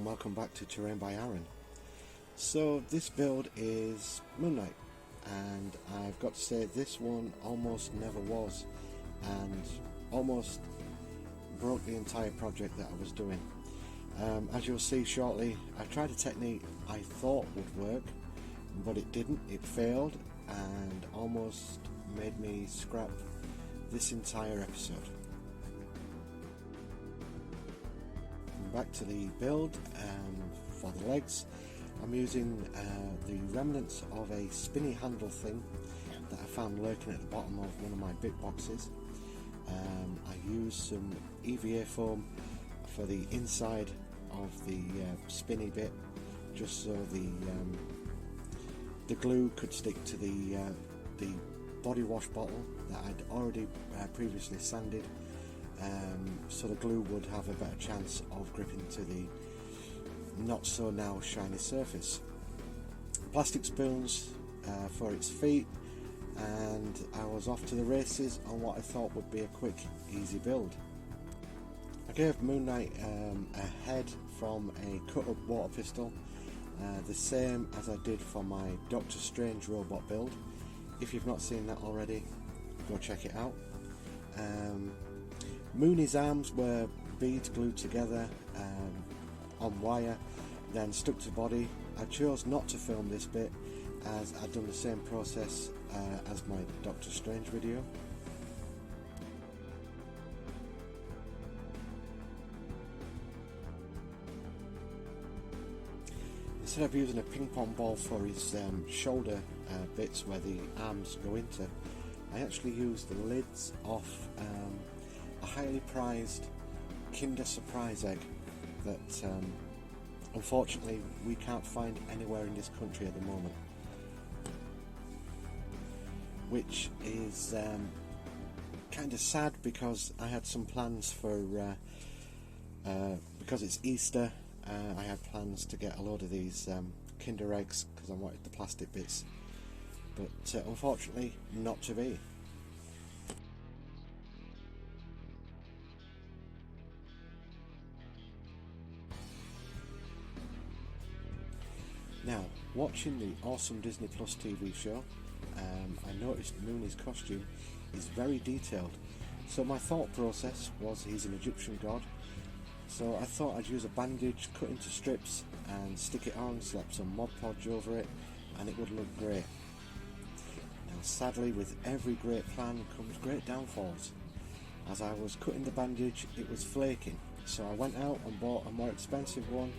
and welcome back to Terrain by Aaron. So this build is Moon Knight, and I've got to say this one almost never was, and almost broke the entire project that I was doing. As you'll see shortly, I tried a technique I thought would work, but it didn't. It failed and almost made me scrap this entire episode. Back to the build. For the legs, I'm using the remnants of a spinny handle thing that I found lurking at the bottom of one of my bit boxes. I used some EVA foam for the inside of the spinny bit, just so the glue could stick to the body wash bottle that I'd already previously sanded, so the glue would have a better chance of gripping to the not so now shiny surface. Plastic spoons for its feet, and I was off to the races on what I thought would be a quick, easy build. I gave Moon Knight a head from a cut-up water pistol, the same as I did for my Doctor Strange robot build. If you've not seen that already, go check it out. Mooney's arms were beads glued together on wire, then stuck to body. I chose not to film this bit as I'd done the same process as my Doctor Strange video. Instead of using a ping pong ball for his shoulder bits where the arms go into, I actually used the lids off a highly prized Kinder Surprise egg that unfortunately we can't find anywhere in this country at the moment, which is kind of sad because I had some plans for because it's Easter. I had plans to get a load of these Kinder eggs because I wanted the plastic bits, but unfortunately not to be. Now, watching the awesome Disney Plus TV show, I noticed Mooney's costume is very detailed, so my thought process was he's an Egyptian god. So I thought I'd use a bandage, cut into strips and stick it on, slap some Mod Podge over it, and it would look great. Now sadly, with every great plan comes great downfalls. As I was cutting the bandage, it was flaking, so I went out and bought a more expensive one,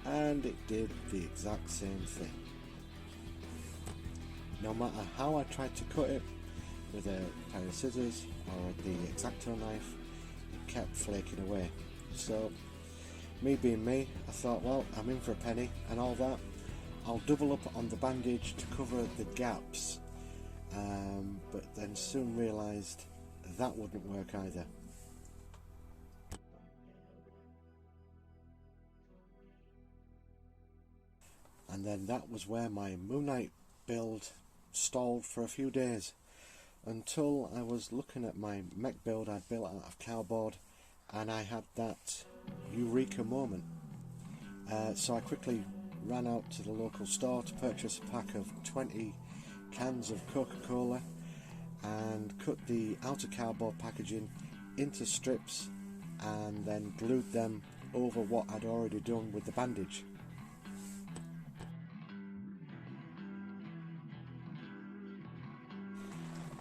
and it did the exact same thing. No matter how I tried to cut it with a pair of scissors or the X-Acto knife, it kept flaking away. So, me being me, I thought, well, I'm in for a penny and all that, I'll double up on the bandage to cover the gaps, but then soon realised that wouldn't work either. And then that was where my Moon Knight build stalled for a few days, until I was looking at my mech build I'd built out of cardboard, and I had that eureka moment. So I quickly ran out to the local store to purchase a pack of 20 cans of Coca-Cola and cut the outer cardboard packaging into strips and then glued them over what I'd already done with the bandage.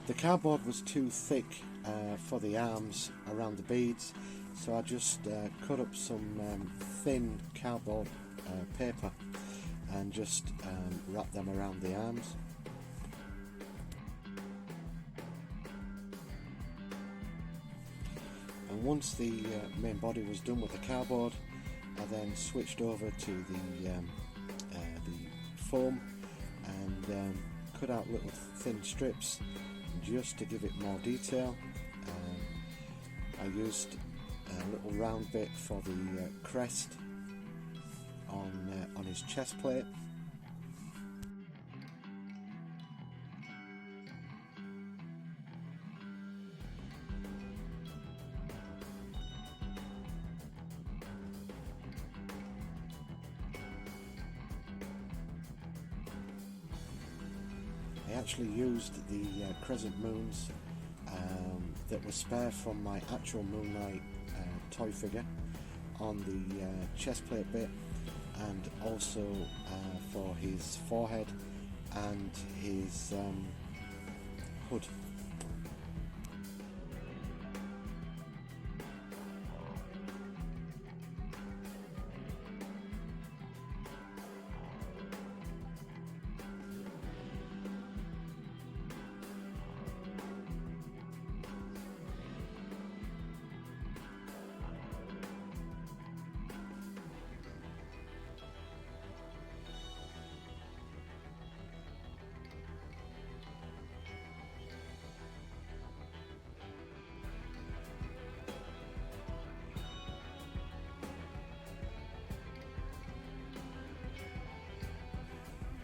The cardboard was too thick for the arms around the beads, so I just cut up some thin cardboard paper and just wrapped them around the arms. And once the main body was done with the cardboard, I then switched over to the foam and cut out little thin strips just to give it more detail. I used a little round bit for the crest on his chest plate. actually used the crescent moons that were spare from my actual Moon Knight toy figure on the chest plate bit, and also for his forehead and his hood.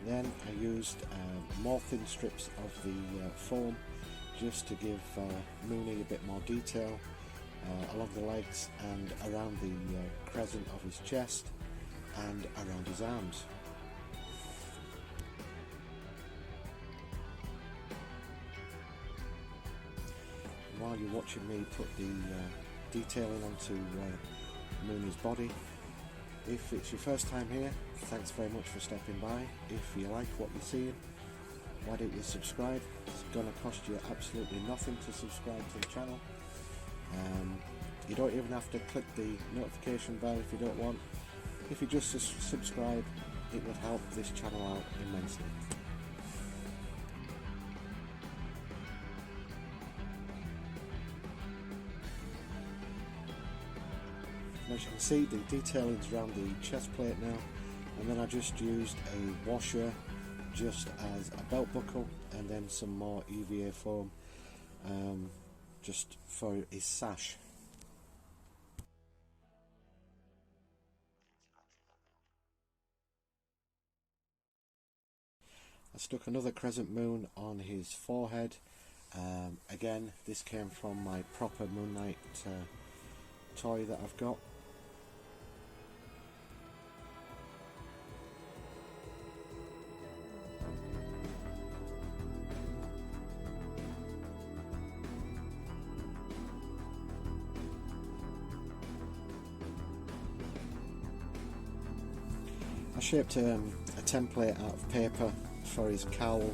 Then I used more thin strips of the foam just to give Mooney a bit more detail along the legs and around the crescent of his chest and around his arms. And while you're watching me put the detailing onto Mooney's body, if it's your first time here, thanks very much for stopping by. If you like what you're seeing, why don't you subscribe? It's going to cost you absolutely nothing to subscribe to the channel. You don't even have to click the notification bell if you don't want. If you just subscribe, it would help this channel out immensely. As you can see, the detailing's around the chest plate now, and then I just used a washer just as a belt buckle, and then some more EVA foam just for his sash. I stuck another crescent moon on his forehead. Again, this came from my proper Moon Knight toy that I've got. I shaped a template out of paper for his cowl,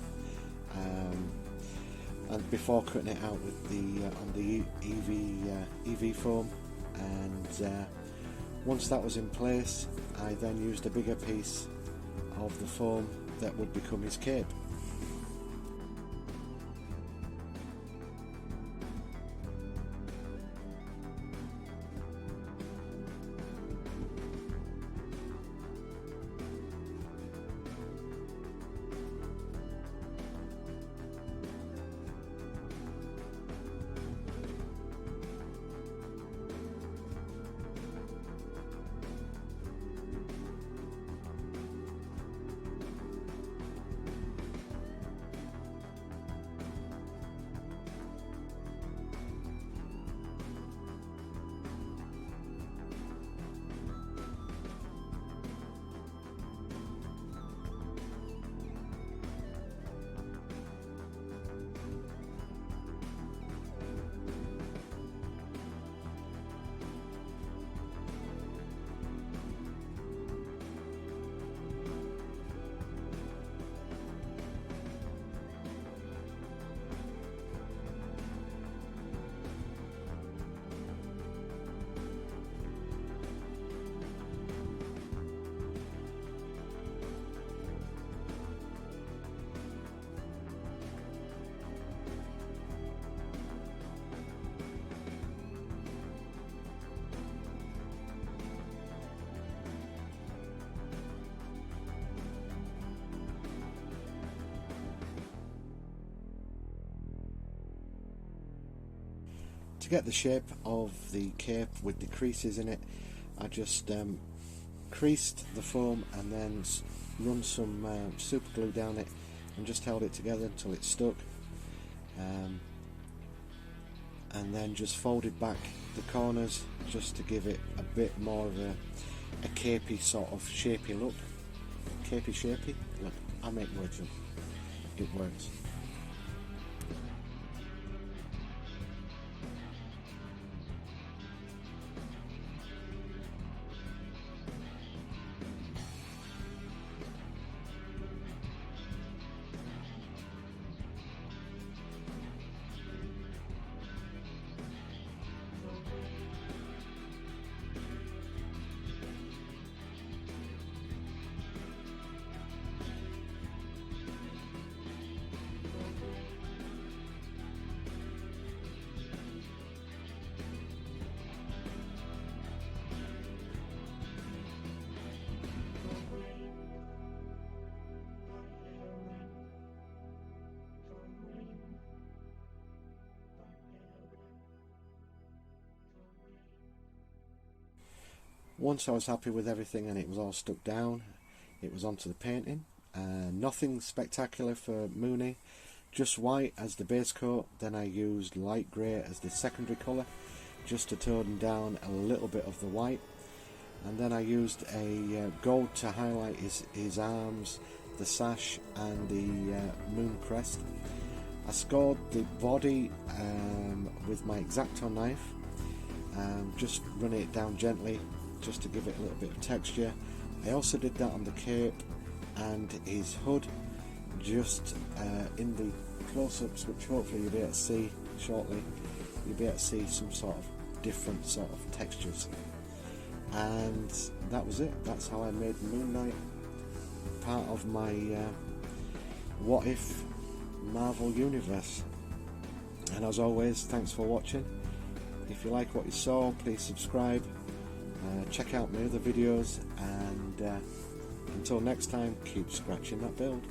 and before cutting it out with the on the EV foam, and once that was in place, I then used a bigger piece of the foam that would become his cape. To get the shape of the cape with the creases in it, I just creased the foam and then run some super glue down it and just held it together until it stuck, and then just folded back the corners just to give it a bit more of a capey sort of shapey look. Capey shapey? Look, I make words up. It works. Once I was happy with everything and it was all stuck down, it was onto the painting. Nothing spectacular for Mooney, just white as the base coat. Then I used light grey as the secondary colour, just to tone down a little bit of the white. And then I used a gold to highlight his arms, the sash and the moon crest. I scored the body with my X-Acto knife, just running it down gently just to give it a little bit of texture. I also did that on the cape and his hood, just in the close-ups, which hopefully you'll be able to see shortly. You'll be able to see some sort of different sort of textures. And that was it. That's how I made Moon Knight part of my What If Marvel Universe. And as always, thanks for watching. If you like what you saw, please subscribe, check out my other videos, and until next time, keep scratching that build.